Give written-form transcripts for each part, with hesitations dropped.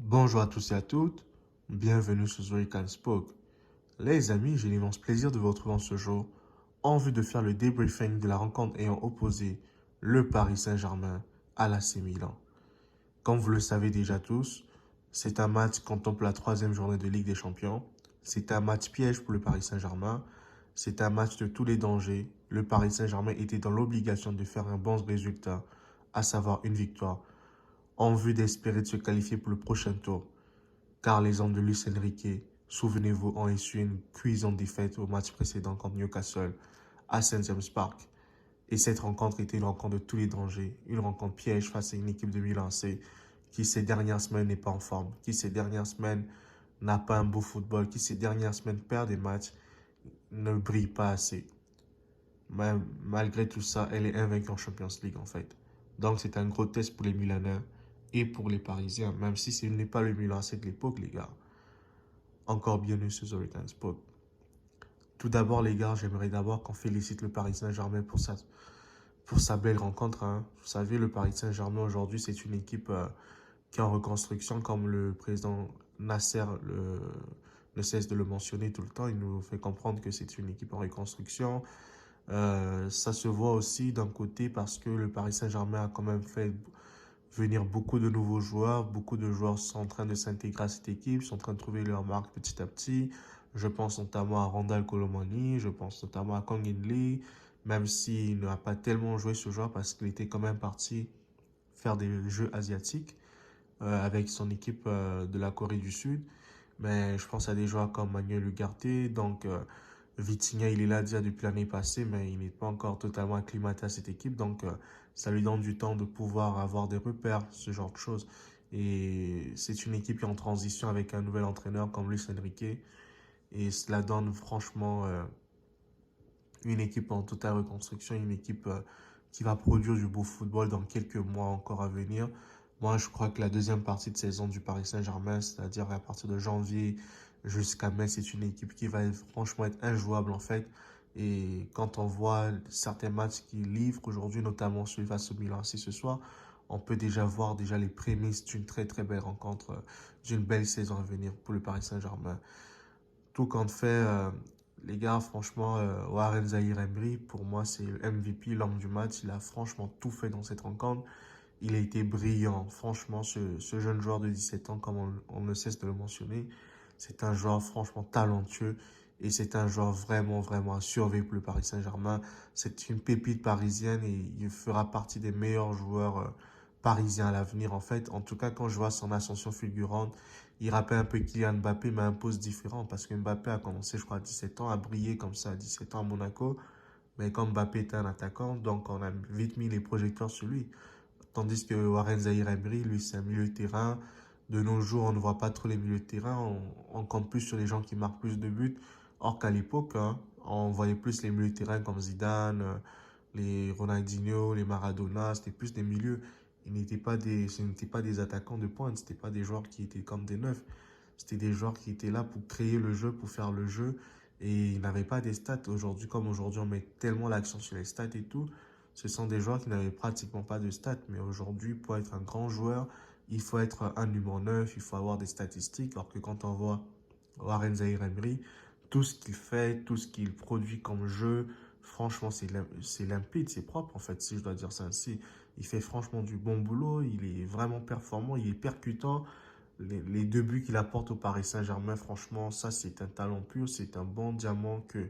Bonjour à tous et à toutes, bienvenue sur Zoe Can Spoke. Les amis, j'ai l'immense plaisir de vous retrouver en ce jour en vue de faire le débriefing de la rencontre ayant opposé le Paris Saint-Germain à l'AC Milan. Comme vous le savez déjà tous, c'est un match qui contemple la troisième journée de Ligue des Champions. C'est un match piège pour le Paris Saint-Germain. C'est un match de tous les dangers. Le Paris Saint-Germain était dans l'obligation de faire un bon résultat, à savoir une victoire, en vue d'espérer de se qualifier pour le prochain tour. Car les hommes de Luis Enrique, souvenez-vous, ont essuyé une cuisante défaite au match précédent contre Newcastle à St. James Park. Et cette rencontre était une rencontre de tous les dangers, une rencontre piège face à une équipe de Milan AC qui ces dernières semaines n'est pas en forme, qui ces dernières semaines n'a pas un beau football, qui ces dernières semaines perd des matchs, ne brille pas assez. Malgré tout ça, elle est invaincue en Champions League en fait. Donc c'est un gros test pour les Milanais et pour les Parisiens, même si ce n'est pas le Milan AC de l'époque les gars. Encore bienvenue sur The Return Spot. Tout d'abord, les gars, j'aimerais d'abord qu'on félicite le Paris Saint-Germain pour sa belle rencontre, hein. Vous savez, le Paris Saint-Germain aujourd'hui, c'est une équipe qui est en reconstruction, comme le président Nasser ne cesse de le mentionner tout le temps. Il nous fait comprendre que c'est une équipe en reconstruction. Ça se voit aussi d'un côté parce que le Paris Saint-Germain a quand même fait venir beaucoup de nouveaux joueurs. Beaucoup de joueurs sont en train de s'intégrer à cette équipe, sont en train de trouver leur marque petit à petit. Je pense notamment à Randal Colomani, je pense notamment à Kang In Lee, même s'il n'a pas tellement joué ce joueur parce qu'il était quand même parti faire des jeux asiatiques avec son équipe de la Corée du Sud. Mais je pense à des joueurs comme Manuel Ugarte, donc Vitinha, il est là déjà depuis l'année passée, mais il n'est pas encore totalement acclimaté à cette équipe. Donc, ça lui donne du temps de pouvoir avoir des repères, ce genre de choses. Et c'est une équipe qui est en transition avec un nouvel entraîneur comme Luis Enrique. Et cela donne franchement une équipe en totale reconstruction, une équipe qui va produire du beau football dans quelques mois encore à venir. Moi, je crois que la deuxième partie de saison du Paris Saint-Germain, c'est-à-dire à partir de janvier jusqu'à mai, c'est une équipe qui va franchement être injouable en fait. Et quand on voit certains matchs qu'ils livrent aujourd'hui, notamment celui face au Milan AC ce soir, on peut déjà voir déjà les prémices d'une très très belle rencontre, d'une belle saison à venir pour le Paris Saint-Germain. Tout compte fait, les gars, franchement, Warren Zahir Emery, pour moi, c'est le MVP, l'homme du match. Il a franchement tout fait dans cette rencontre. Il a été brillant. Franchement, ce jeune joueur de 17 ans, comme on ne cesse de le mentionner, c'est un joueur franchement talentueux et c'est un joueur vraiment, vraiment à surveiller pour le Paris Saint-Germain. C'est une pépite parisienne et il fera partie des meilleurs joueurs parisiens à l'avenir. En fait, en tout cas, quand je vois son ascension fulgurante, il rappelle un peu Kylian Mbappé, mais un poste différent parce que Mbappé a commencé, je crois, à 17 ans, à briller comme ça à 17 ans à Monaco. Mais comme Mbappé était un attaquant, donc on a vite mis les projecteurs sur lui. Tandis que Warren Zahir Emery, lui, c'est un milieu de terrain. De nos jours, on ne voit pas trop les milieux de terrain. On compte plus sur les gens qui marquent plus de buts. Or qu'à l'époque, hein, on voyait plus les milieux de terrain comme Zidane, les Ronaldinho, les Maradona. C'était plus des milieux. Ce n'étaient pas des attaquants de pointe. Ce n'étaient pas des joueurs qui étaient comme des neufs. C'était des joueurs qui étaient là pour créer le jeu, pour faire le jeu. Et ils n'avaient pas des stats. Aujourd'hui, comme aujourd'hui, on met tellement l'accent sur les stats et tout. Ce sont des joueurs qui n'avaient pratiquement pas de stats. Mais aujourd'hui, pour être un grand joueur, il faut être un numéro 9, il faut avoir des statistiques. Alors que quand on voit Warren Zahir Emery, tout ce qu'il fait, tout ce qu'il produit comme jeu, franchement, c'est limpide, c'est propre en fait, si je dois dire ça ainsi. Il fait franchement du bon boulot, il est vraiment performant, il est percutant. Les deux buts qu'il apporte au Paris Saint-Germain, franchement, ça c'est un talent pur, c'est un bon diamant que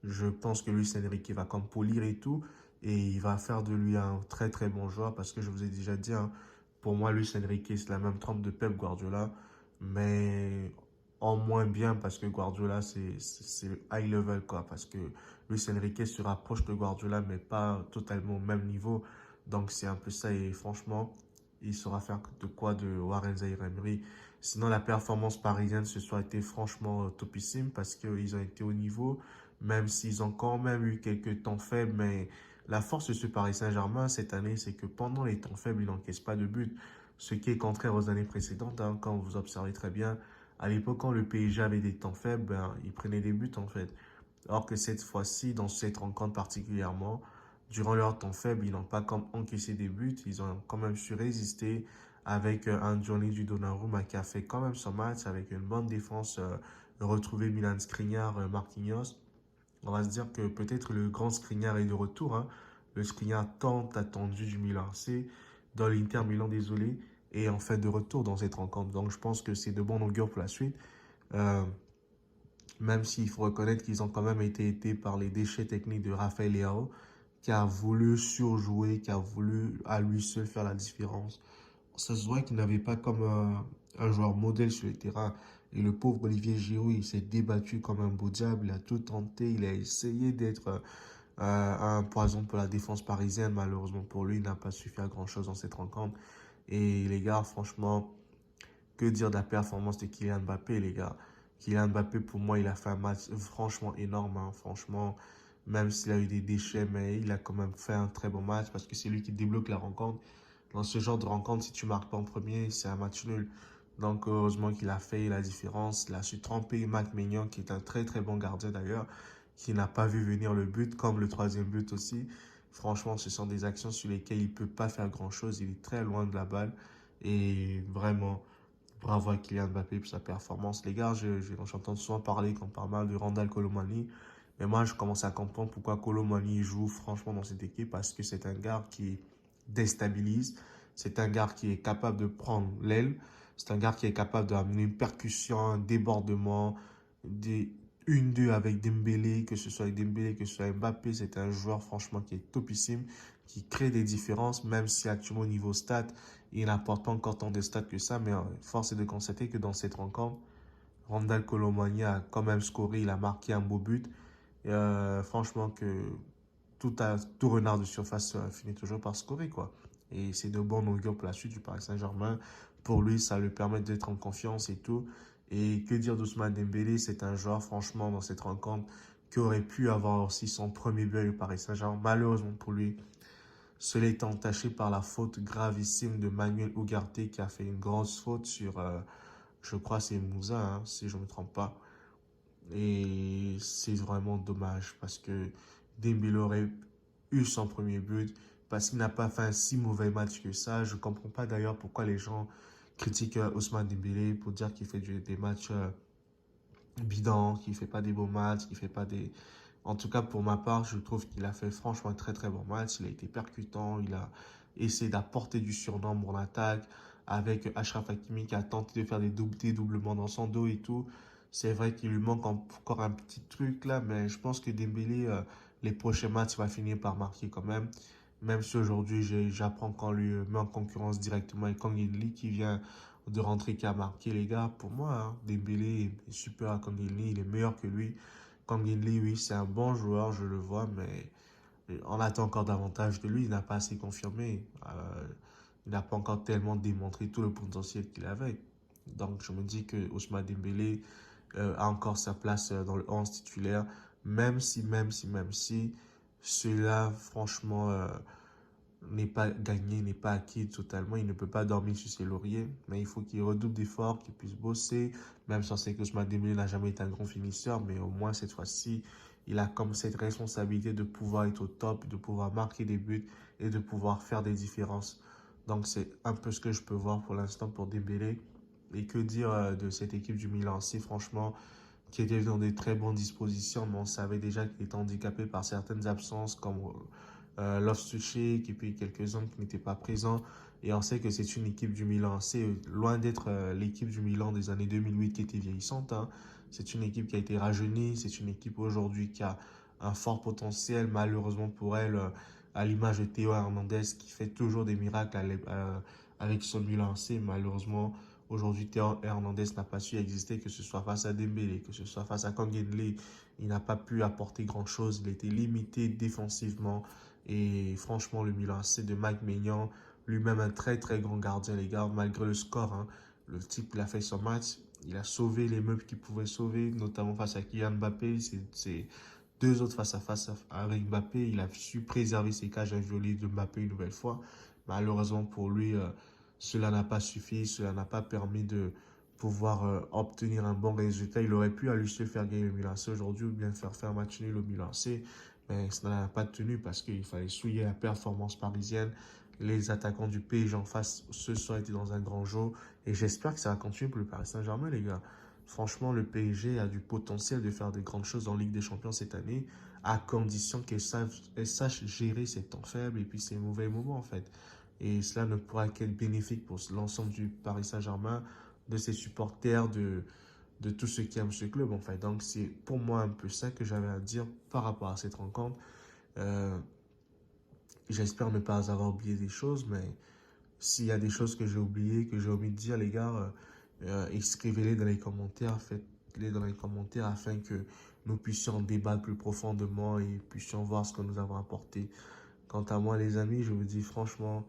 je pense que Luis Enrique va comme polir et tout. Et il va faire de lui un très très bon joueur parce que je vous ai déjà dit, hein, pour moi, Luis Enrique, c'est la même trempe de Pep Guardiola, mais en moins bien parce que Guardiola, c'est high level, quoi. Parce que Luis Enrique se rapproche de Guardiola, mais pas totalement au même niveau. Donc, c'est un peu ça. Et franchement, il saura faire de quoi de Warren Zaïre Emery. Sinon, la performance parisienne ce soir a été franchement topissime parce qu'ils ont été au niveau, même s'ils ont quand même eu quelques temps faibles, mais la force de ce Paris Saint-Germain cette année, c'est que pendant les temps faibles, il n'encaisse pas de but. Ce qui est contraire aux années précédentes, hein, quand vous observez très bien. À l'époque, quand le PSG avait des temps faibles, ben, il prenait des buts en fait. Alors que cette fois-ci, dans cette rencontre particulièrement, durant leur temps faible, ils n'ont pas comme encaissé des buts. Ils ont quand même su résister avec un Johnny du Donnarumma qui a fait quand même son match avec une bonne défense, retrouver Milan Skriniar, Marquinhos. On va se dire que peut-être le grand Skriniar est de retour, hein. Le Skriniar tant attendu du Milan AC, dans l'Inter Milan, désolé, est en fait de retour dans cette rencontre. Donc je pense que c'est de bon augure pour la suite. Euh, Même s'il faut reconnaître qu'ils ont quand même été aidés par les déchets techniques de Rafael Leao, qui a voulu surjouer, qui a voulu à lui seul faire la différence. Ça se voit qu'il n'avait pas comme un joueur modèle sur le terrain. Et le pauvre Olivier Giroud, il s'est débattu comme un beau diable, il a tout tenté, il a essayé d'être un poison pour la défense parisienne. Malheureusement pour lui, il n'a pas su faire grand-chose dans cette rencontre. Et les gars, franchement, que dire de la performance de Kylian Mbappé, les gars? Kylian Mbappé, pour moi, il a fait un match franchement énorme, hein. Franchement, même s'il a eu des déchets, mais il a quand même fait un très bon match parce que c'est lui qui débloque la rencontre. Dans ce genre de rencontre, si tu marques pas en premier, c'est un match nul. Donc, heureusement qu'il a fait la différence. Il a su tremper Mac Maignan, qui est un très très bon gardien d'ailleurs, qui n'a pas vu venir le but, comme le troisième but aussi. Franchement, ce sont des actions sur lesquelles il ne peut pas faire grand-chose. Il est très loin de la balle. Et vraiment, bravo à Kylian Mbappé pour sa performance. Les gars, j'entends souvent parler qu'on parle mal de Randal Colomani. Mais moi, je commence à comprendre pourquoi Colomani joue franchement dans cette équipe. Parce que c'est un gars qui déstabilise. C'est un gars qui est capable de prendre l'aile. C'est un gars qui est capable d'amener une percussion, un débordement, des 1-2 avec Dembélé, que ce soit avec Dembélé, que ce soit Mbappé. C'est un joueur franchement qui est topissime, qui crée des différences, même si actuellement au niveau stats, il n'apporte pas encore tant de stats que ça, mais force est de constater que dans cette rencontre, Randal Colomani a quand même scoré, il a marqué un beau but. Franchement, que tout renard de surface finit toujours par scorer, quoi. Et c'est de bon augure pour la suite du Paris Saint-Germain. Pour lui, ça lui permet d'être en confiance et tout. Et que dire d'Ousmane Dembélé, c'est un joueur, franchement, dans cette rencontre, qui aurait pu avoir aussi son premier but au Paris Saint-Germain. Malheureusement pour lui, cela est entaché par la faute gravissime de Manuel Ugarte qui a fait une grosse faute sur, je crois, c'est Moussa, hein, si je ne me trompe pas. Et c'est vraiment dommage parce que Dembélé aurait eu son premier but parce qu'il n'a pas fait un si mauvais match que ça. Je ne comprends pas d'ailleurs pourquoi les gens critiquent Ousmane Dembélé pour dire qu'il fait des matchs bidons, qu'il ne fait pas des beaux matchs, qu'il fait pas des... En tout cas, pour ma part, je trouve qu'il a fait franchement un très très bon match. Il a été percutant, il a essayé d'apporter du surnombre en attaque avec Achraf Hakimi qui a tenté de faire des doublements dans son dos et tout. C'est vrai qu'il lui manque encore un petit truc là, mais je pense que Dembélé, les prochains matchs, va finir par marquer quand même. Même si aujourd'hui, j'apprends qu'on lui met en concurrence directement avec Kang In Lee qui vient de rentrer, qui a marqué les gars. Pour moi, hein, Dembélé est super à Kang In Lee, il est meilleur que lui. Kang In Lee, oui, c'est un bon joueur, je le vois, mais on attend encore davantage de lui. Il n'a pas assez confirmé. Il n'a pas encore tellement démontré tout le potentiel qu'il avait. Donc, je me dis que Ousmane Dembélé a encore sa place dans le 11 titulaire, même si cela, franchement, n'est pas gagné, n'est pas acquis totalement. Il ne peut pas dormir sur ses lauriers, mais il faut qu'il redouble d'efforts, qu'il puisse bosser. Même si on sait que Ousmane Dembélé n'a jamais été un grand finisseur, mais au moins cette fois-ci, il a comme cette responsabilité de pouvoir être au top, de pouvoir marquer des buts et de pouvoir faire des différences. Donc c'est un peu ce que je peux voir pour l'instant pour Dembélé. Et que dire de cette équipe du Milan AC, franchement, qui était dans de très bonnes dispositions, mais on savait déjà qu'il était handicapé par certaines absences comme Loftus-Cheek et puis quelques-uns qui n'étaient pas présents. Et on sait que c'est une équipe du Milan. C'est loin d'être l'équipe du Milan des années 2008 qui était vieillissante, hein. C'est une équipe qui a été rajeunie. C'est une équipe aujourd'hui qui a un fort potentiel. Malheureusement pour elle, à l'image de Théo Hernandez qui fait toujours des miracles avec son Milan C. Malheureusement, aujourd'hui, Théo Hernandez n'a pas su exister, que ce soit face à Dembélé, que ce soit face à Kang In Lee. Il n'a pas pu apporter grand-chose. Il a été limité défensivement. Et franchement, le Milan AC de Mike Maignan, lui-même un très très grand gardien, les gars, malgré le score, hein, le type, il a fait son match. Il a sauvé les meubles qu'il pouvait sauver, notamment face à Kylian Mbappé. C'est deux autres face à face avec Mbappé. Il a su préserver ses cages inviolées de Mbappé une nouvelle fois. Malheureusement pour lui, cela n'a pas suffi. Cela n'a pas permis de pouvoir obtenir un bon résultat. Il aurait pu à lui seul faire gagner le Milan AC aujourd'hui ou bien faire match nul au Milan AC. Mais ça n'a pas tenu parce qu'il fallait souiller la performance parisienne. Les attaquants du PSG en face ce soir étaient dans un grand jour. Et j'espère que ça va continuer pour le Paris Saint-Germain, les gars. Franchement, le PSG a du potentiel de faire de grandes choses en Ligue des Champions cette année, à condition qu'elle sache gérer ses temps faibles et puis ses mauvais moments, en fait. Et cela ne pourra qu'être bénéfique pour l'ensemble du Paris Saint-Germain, de ses supporters, de tous ceux qui aiment ce club, en fait. Donc, c'est pour moi un peu ça que j'avais à dire par rapport à cette rencontre. Euh, J'espère ne pas avoir oublié des choses, mais s'il y a des choses que j'ai oubliées, que j'ai omis de dire, les gars, écrivez-les dans les commentaires, faites-les dans les commentaires afin que nous puissions en débattre plus profondément et puissions voir ce que nous avons apporté. Quant à moi, les amis, je vous dis franchement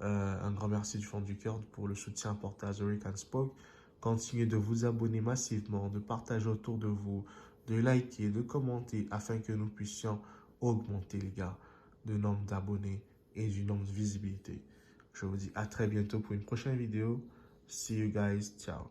un grand merci du fond du cœur pour le soutien apporté à The Rick and Spoke. Continuez de vous abonner massivement, de partager autour de vous, de liker, de commenter afin que nous puissions augmenter, les gars, le nombre d'abonnés et du nombre de visibilité. Je vous dis à très bientôt pour une prochaine vidéo. See you guys. Ciao.